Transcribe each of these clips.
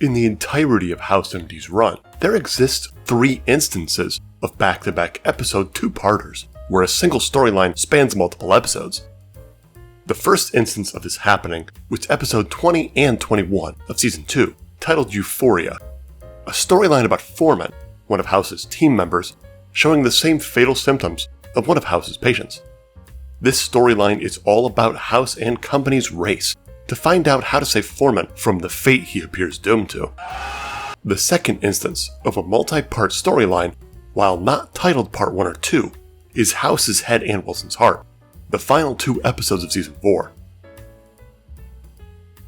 In the entirety of House MD's run, there exists 3 instances of back-to-back episode 2-parters, where a single storyline spans multiple episodes. The first instance of this happening was episode 20 and 21 of season 2, titled Euphoria, a storyline about Foreman, one of House's team members, showing the same fatal symptoms of one of House's patients. This storyline is all about House and company's race to find out how to save Foreman from the fate he appears doomed to. The second instance of a multi-part storyline, while not titled Part 1 or 2, is House's Head and Wilson's Heart, the final 2 episodes of Season 4.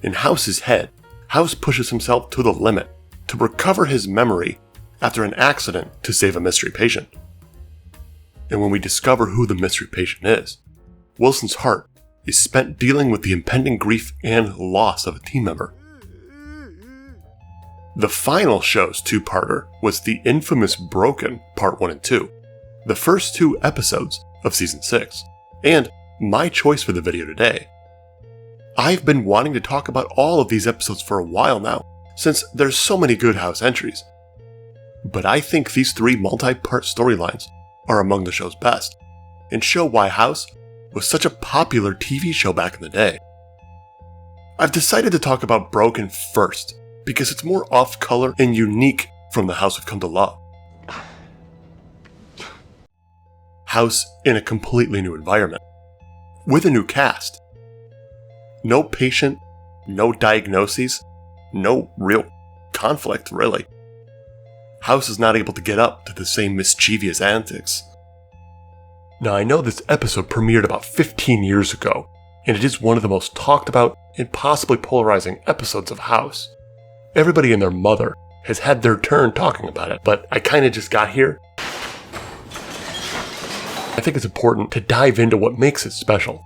In House's Head, House pushes himself to the limit to recover his memory after an accident to save a mystery patient. And when we discover who the mystery patient is, Wilson's heart is spent dealing with the impending grief and loss of a team member. The final show's 2-parter was the infamous Broken Part 1 and 2, the first 2 episodes of Season 6, and my choice for the video today. I've been wanting to talk about all of these episodes for a while now, since there's so many good House entries. But I think these 3 multi-part storylines are among the show's best, and show why House was such a popular TV show back in the day. I've decided to talk about Broken first, because it's more off-color and unique from the House we've come to love. House in a completely new environment, with a new cast. No patient, no diagnoses, no real conflict, really. House is not able to get up to the same mischievous antics. Now, I know this episode premiered about 15 years ago, and it is one of the most talked about and possibly polarizing episodes of House. Everybody and their mother has had their turn talking about it, but I kinda just got here. I think it's important to dive into what makes it special.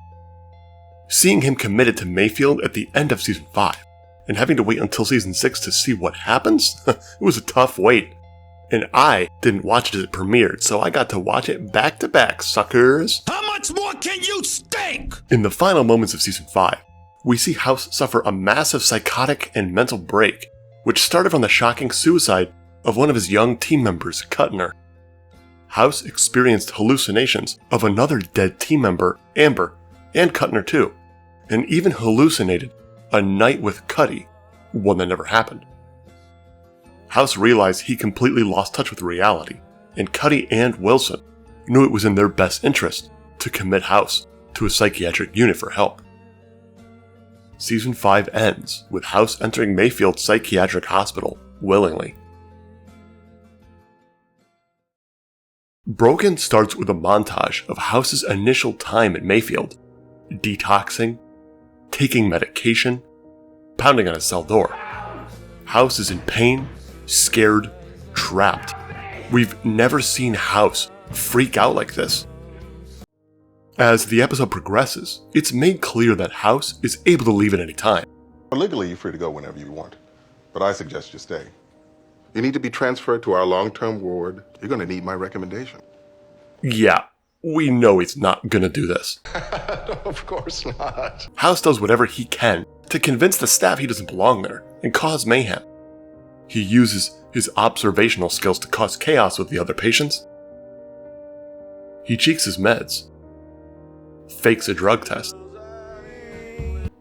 Seeing him committed to Mayfield at the end of Season 5, and having to wait until Season 6 to see what happens, it was a tough wait. And I didn't watch it as it premiered, so I got to watch it back to back, suckers. How much more can you stink? In the final moments of Season 5, we see House suffer a massive psychotic and mental break, which started from the shocking suicide of one of his young team members, Kuttner. House experienced hallucinations of another dead team member, Amber, and Kuttner too, and even hallucinated a night with Cuddy, one that never happened. House realized he completely lost touch with reality, and Cuddy and Wilson knew it was in their best interest to commit House to a psychiatric unit for help. Season 5 ends with House entering Mayfield Psychiatric Hospital willingly. Broken starts with a montage of House's initial time at Mayfield, detoxing, taking medication, pounding on his cell door. House is in pain, scared, trapped. We've never seen House freak out like this. As the episode progresses, it's made clear that House is able to leave at any time. Legally, you're free to go whenever you want, but I suggest you stay. You need to be transferred to our long-term ward. You're going to need my recommendation. Yeah, we know he's not gonna do this. Of course not. House does whatever he can to convince the staff he doesn't belong there and cause mayhem. He uses his observational skills to cause chaos with the other patients. He cheeks his meds, fakes a drug test.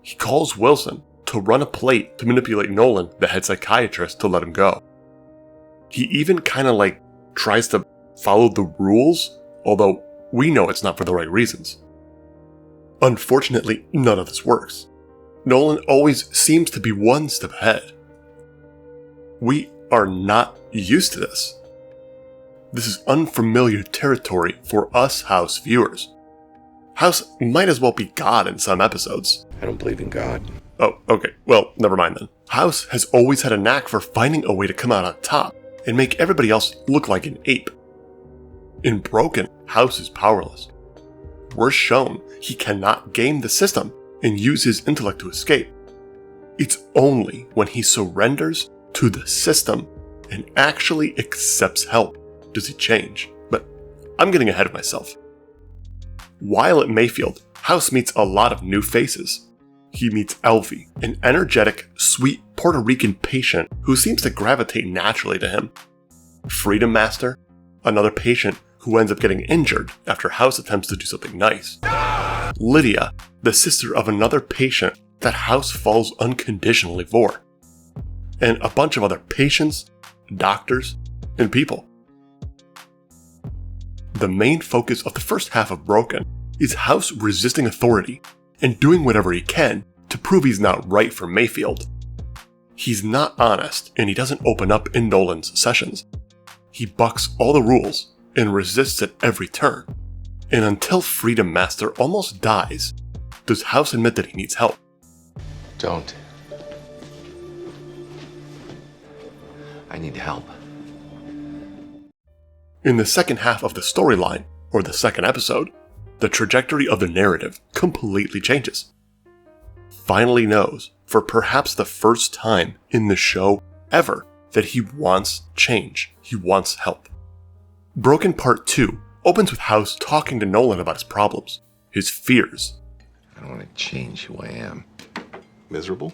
He calls Wilson to run a plate to manipulate Nolan, the head psychiatrist, to let him go. He even kinda tries to follow the rules, although we know it's not for the right reasons. Unfortunately, none of this works. Nolan always seems to be one step ahead. We are not used to this. This is unfamiliar territory for us House viewers. House might as well be God in some episodes. I don't believe in God. Oh, okay, well, never mind then. House has always had a knack for finding a way to come out on top and make everybody else look like an ape. In Broken, House is powerless. We're shown he cannot game the system and use his intellect to escape. It's only when he surrenders to the system and actually accepts help does he change. But I'm getting ahead of myself. While at Mayfield, House meets a lot of new faces. he meets Elvie, an energetic, sweet Puerto Rican patient who seems to gravitate naturally to him. Freedom Master, another patient who ends up getting injured after House attempts to do something nice. Lydia, the sister of another patient that House falls unconditionally for. And a bunch of other patients, doctors, and people. The main focus of the first half of Broken is House resisting authority and doing whatever he can to prove he's not right for Mayfield. He's not honest, and he doesn't open up in Nolan's sessions. He bucks all the rules and resists at every turn. And until Freedom Master almost dies, does House admit that he needs help. Don't. I need help. In the second half of the storyline, or the second episode, the trajectory of the narrative completely changes. Finally knows, for perhaps the first time in the show ever, that he wants change. He wants help. Broken Part 2 opens with House talking to Nolan about his problems, his fears. I don't want to change who I am. Miserable?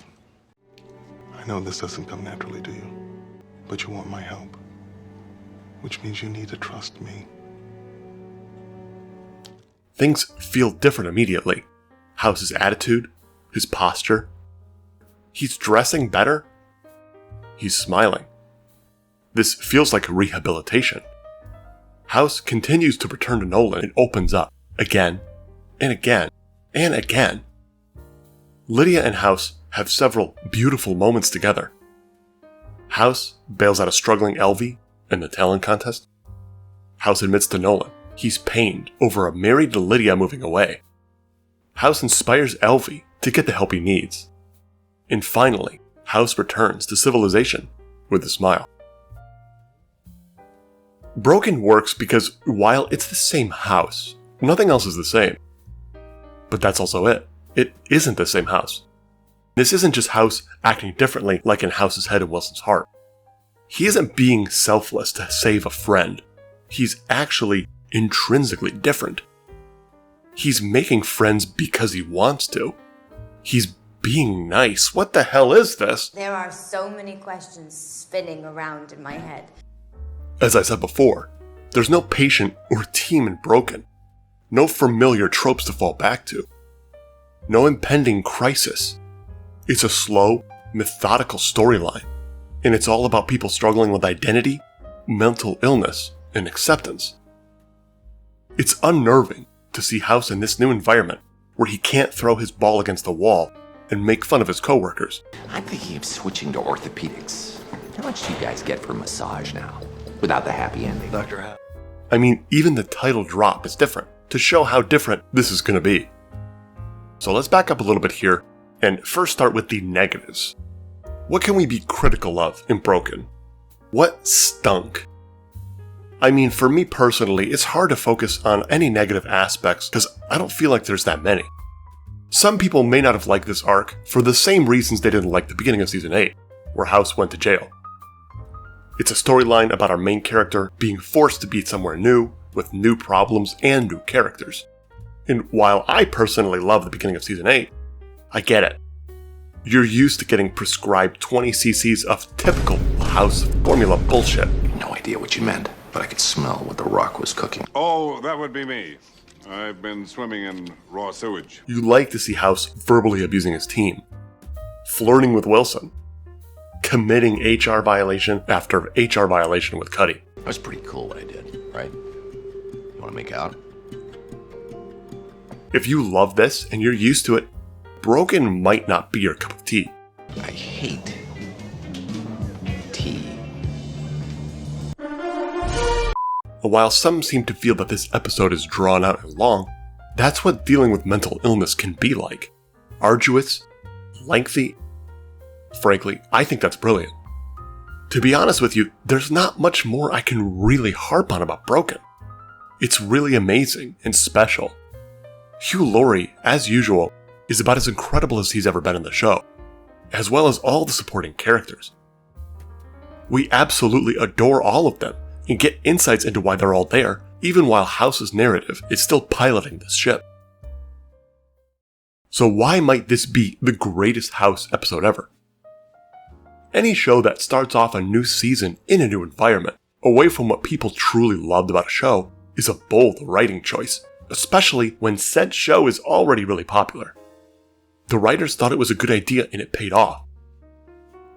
I know this doesn't come naturally to you, but you want my help, which means you need to trust me. Things feel different immediately. House's attitude, his posture. He's dressing better. He's smiling. This feels like a rehabilitation. House continues to return to Nolan and opens up again and again and again. Lydia and House have several beautiful moments together. House bails out a struggling Elvie in the talent contest. House admits to Nolan he's pained over a married to Lydia moving away. House inspires Elvie to get the help he needs. And finally, House returns to civilization with a smile. Broken works because while it's the same House, nothing else is the same. But that's also it. It isn't the same House. This isn't just House acting differently like in House's head and Wilson's heart. He isn't being selfless to save a friend. He's actually intrinsically different. He's making friends because he wants to. He's being nice. What the hell is this? There are so many questions spinning around in my head. As I said before, there's no patient or team in Broken. No familiar tropes to fall back to. No impending crisis. It's a slow, methodical storyline, and it's all about people struggling with identity, mental illness, and acceptance. It's unnerving to see House in this new environment where he can't throw his ball against the wall and make fun of his coworkers. I'm thinking of switching to orthopedics. How much do you guys get for a massage now? Without the happy ending. Dr. House. I mean, even the title drop is different to show how different this is going to be. So let's back up a little bit here and first start with the negatives. What can we be critical of in Broken? What stunk? I mean, for me personally, it's hard to focus on any negative aspects because I don't feel like there's that many. Some people may not have liked this arc for the same reasons they didn't like the beginning of Season 8, where House went to jail. It's a storyline about our main character being forced to be somewhere new, with new problems and new characters. And while I personally love the beginning of Season 8, I get it. You're used to getting prescribed 20 cc's of typical House formula bullshit. No idea what you meant, but I could smell what the Rock was cooking. Oh, that would be me. I've been swimming in raw sewage. You like to see House verbally abusing his team, flirting with Wilson, committing HR violation after HR violation with Cuddy. That was pretty cool what I did, right? You want to make out? If you love this and you're used to it, Broken might not be your cup of tea. I hate tea. While some seem to feel that this episode is drawn out and long, that's what dealing with mental illness can be like. Arduous, lengthy. Frankly, I think that's brilliant. To be honest with you, there's not much more I can really harp on about Broken. It's really amazing and special. Hugh Laurie, as usual, is about as incredible as he's ever been in the show, as well as all the supporting characters. We absolutely adore all of them and get insights into why they're all there, even while House's narrative is still piloting this ship. So why might this be the greatest House episode ever? Any show that starts off a new season in a new environment, away from what people truly loved about a show, is a bold writing choice, especially when said show is already really popular. The writers thought it was a good idea and it paid off.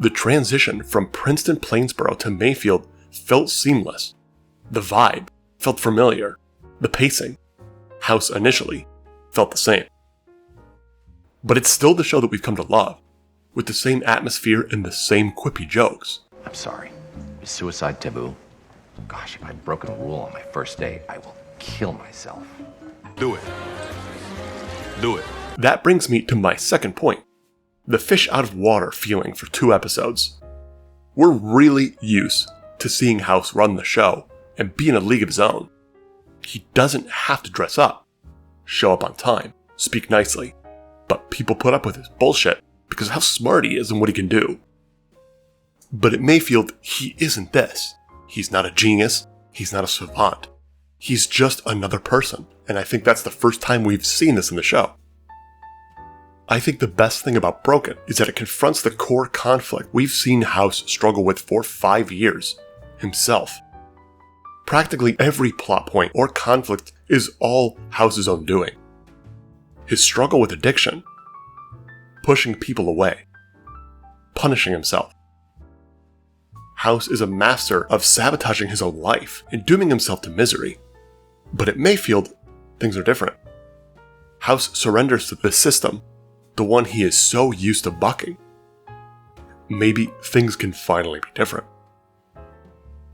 The transition from Princeton Plainsboro to Mayfield felt seamless. The vibe felt familiar. The pacing, House initially, felt the same. But it's still the show that we've come to love, with the same atmosphere and the same quippy jokes. I'm sorry. Is suicide taboo? Gosh, if I've broken a rule on my first date, I will kill myself. Do it. Do it. That brings me to my second point. The fish out of water feeling for 2 episodes. We're really used to seeing House run the show and be in a league of his own. He doesn't have to dress up, show up on time, speak nicely, but people put up with his bullshit because of how smart he is and what he can do. But at Mayfield, he isn't this. He's not a genius, he's not a savant. He's just another person, and I think that's the first time we've seen this in the show. I think the best thing about Broken is that it confronts the core conflict we've seen House struggle with for 5 years, himself. Practically every plot point or conflict is all House's own doing. His struggle with addiction, pushing people away, punishing himself. House is a master of sabotaging his own life and dooming himself to misery. But at Mayfield, things are different. House surrenders to the system, the one he is so used to bucking. Maybe things can finally be different.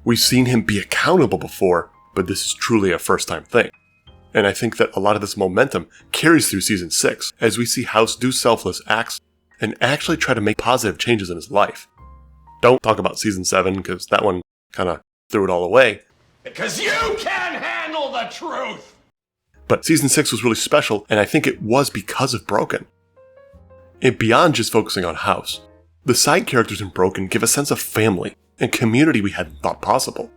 We've seen him be accountable before, but this is truly a first-time thing. And I think that a lot of this momentum carries through Season 6, as we see House do selfless acts and actually try to make positive changes in his life. Don't talk about Season 7, because that one kind of threw it all away. Because you can't handle the truth! But Season 6 was really special, and I think it was because of Broken. And beyond just focusing on House, the side characters in Broken give a sense of family and community we hadn't thought possible.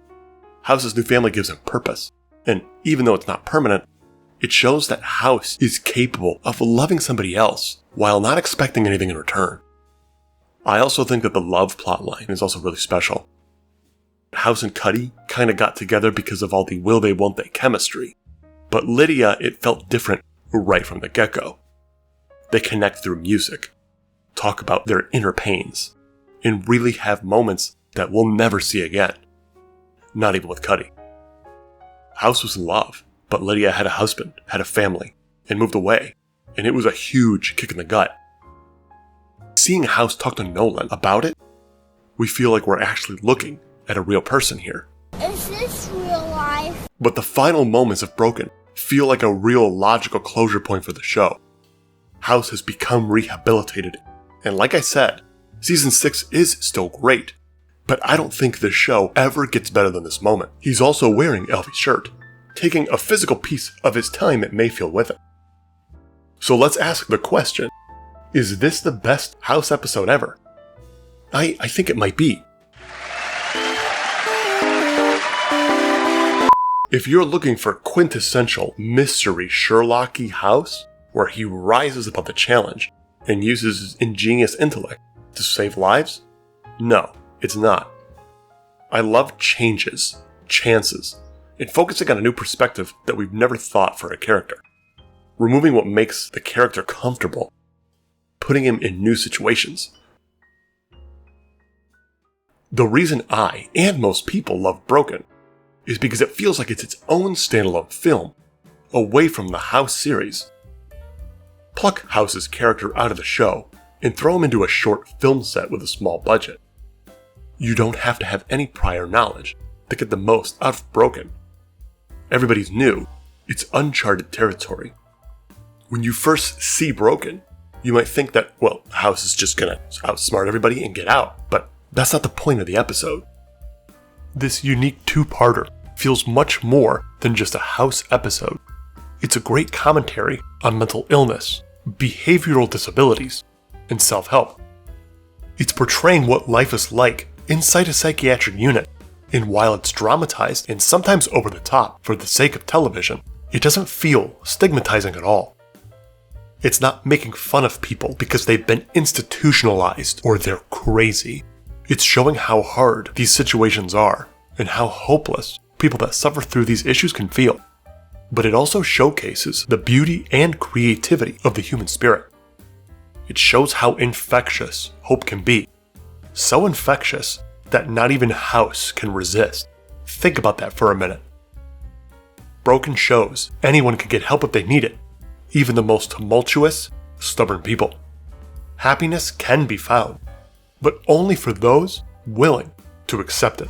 House's new family gives him purpose, and even though it's not permanent, it shows that House is capable of loving somebody else while not expecting anything in return. I also think that the love plotline is also really special. House and Cuddy kind of got together because of all the will they won't they chemistry, but Lydia, it felt different right from the get-go. They connect through music, talk about their inner pains, and really have moments that we'll never see again. Not even with Cuddy. House was in love, but Lydia had a husband, had a family, and moved away, and it was a huge kick in the gut. Seeing House talk to Nolan about it, we feel like we're actually looking at a real person here. Is this real life? But the final moments of Broken feel like a real logical closure point for the show. House has become rehabilitated, and like I said, Season 6 is still great, but I don't think this show ever gets better than this moment. He's also wearing Elfie's shirt, taking a physical piece of his time at Mayfield with him. So let's ask the question, is this the best House episode ever? I think it might be. If you're looking for quintessential mystery Sherlock-y House, where he rises above the challenge and uses his ingenious intellect to save lives, no, it's not. I love changes, chances, and focusing on a new perspective that we've never thought for a character. Removing what makes the character comfortable, putting him in new situations. The reason I, and most people, love Broken is because it feels like it's its own standalone film, away from the House series. Pluck House's character out of the show and throw him into a short film set with a small budget. You don't have to have any prior knowledge to get the most out of Broken. Everybody's new, it's uncharted territory. When you first see Broken, you might think that, well, House is just gonna outsmart everybody and get out, but that's not the point of the episode. This unique two-parter feels much more than just a House episode. It's a great commentary on mental illness, behavioral disabilities, and self-help. It's portraying what life is like inside a psychiatric unit, and while it's dramatized and sometimes over the top for the sake of television, it doesn't feel stigmatizing at all. It's not making fun of people because they've been institutionalized or they're crazy. It's showing how hard these situations are and how hopeless people that suffer through these issues can feel. But it also showcases the beauty and creativity of the human spirit. It shows how infectious hope can be. So infectious that not even House can resist. Think about that for a minute. Broken shows anyone can get help if they need it, even the most tumultuous, stubborn people. Happiness can be found, but only for those willing to accept it.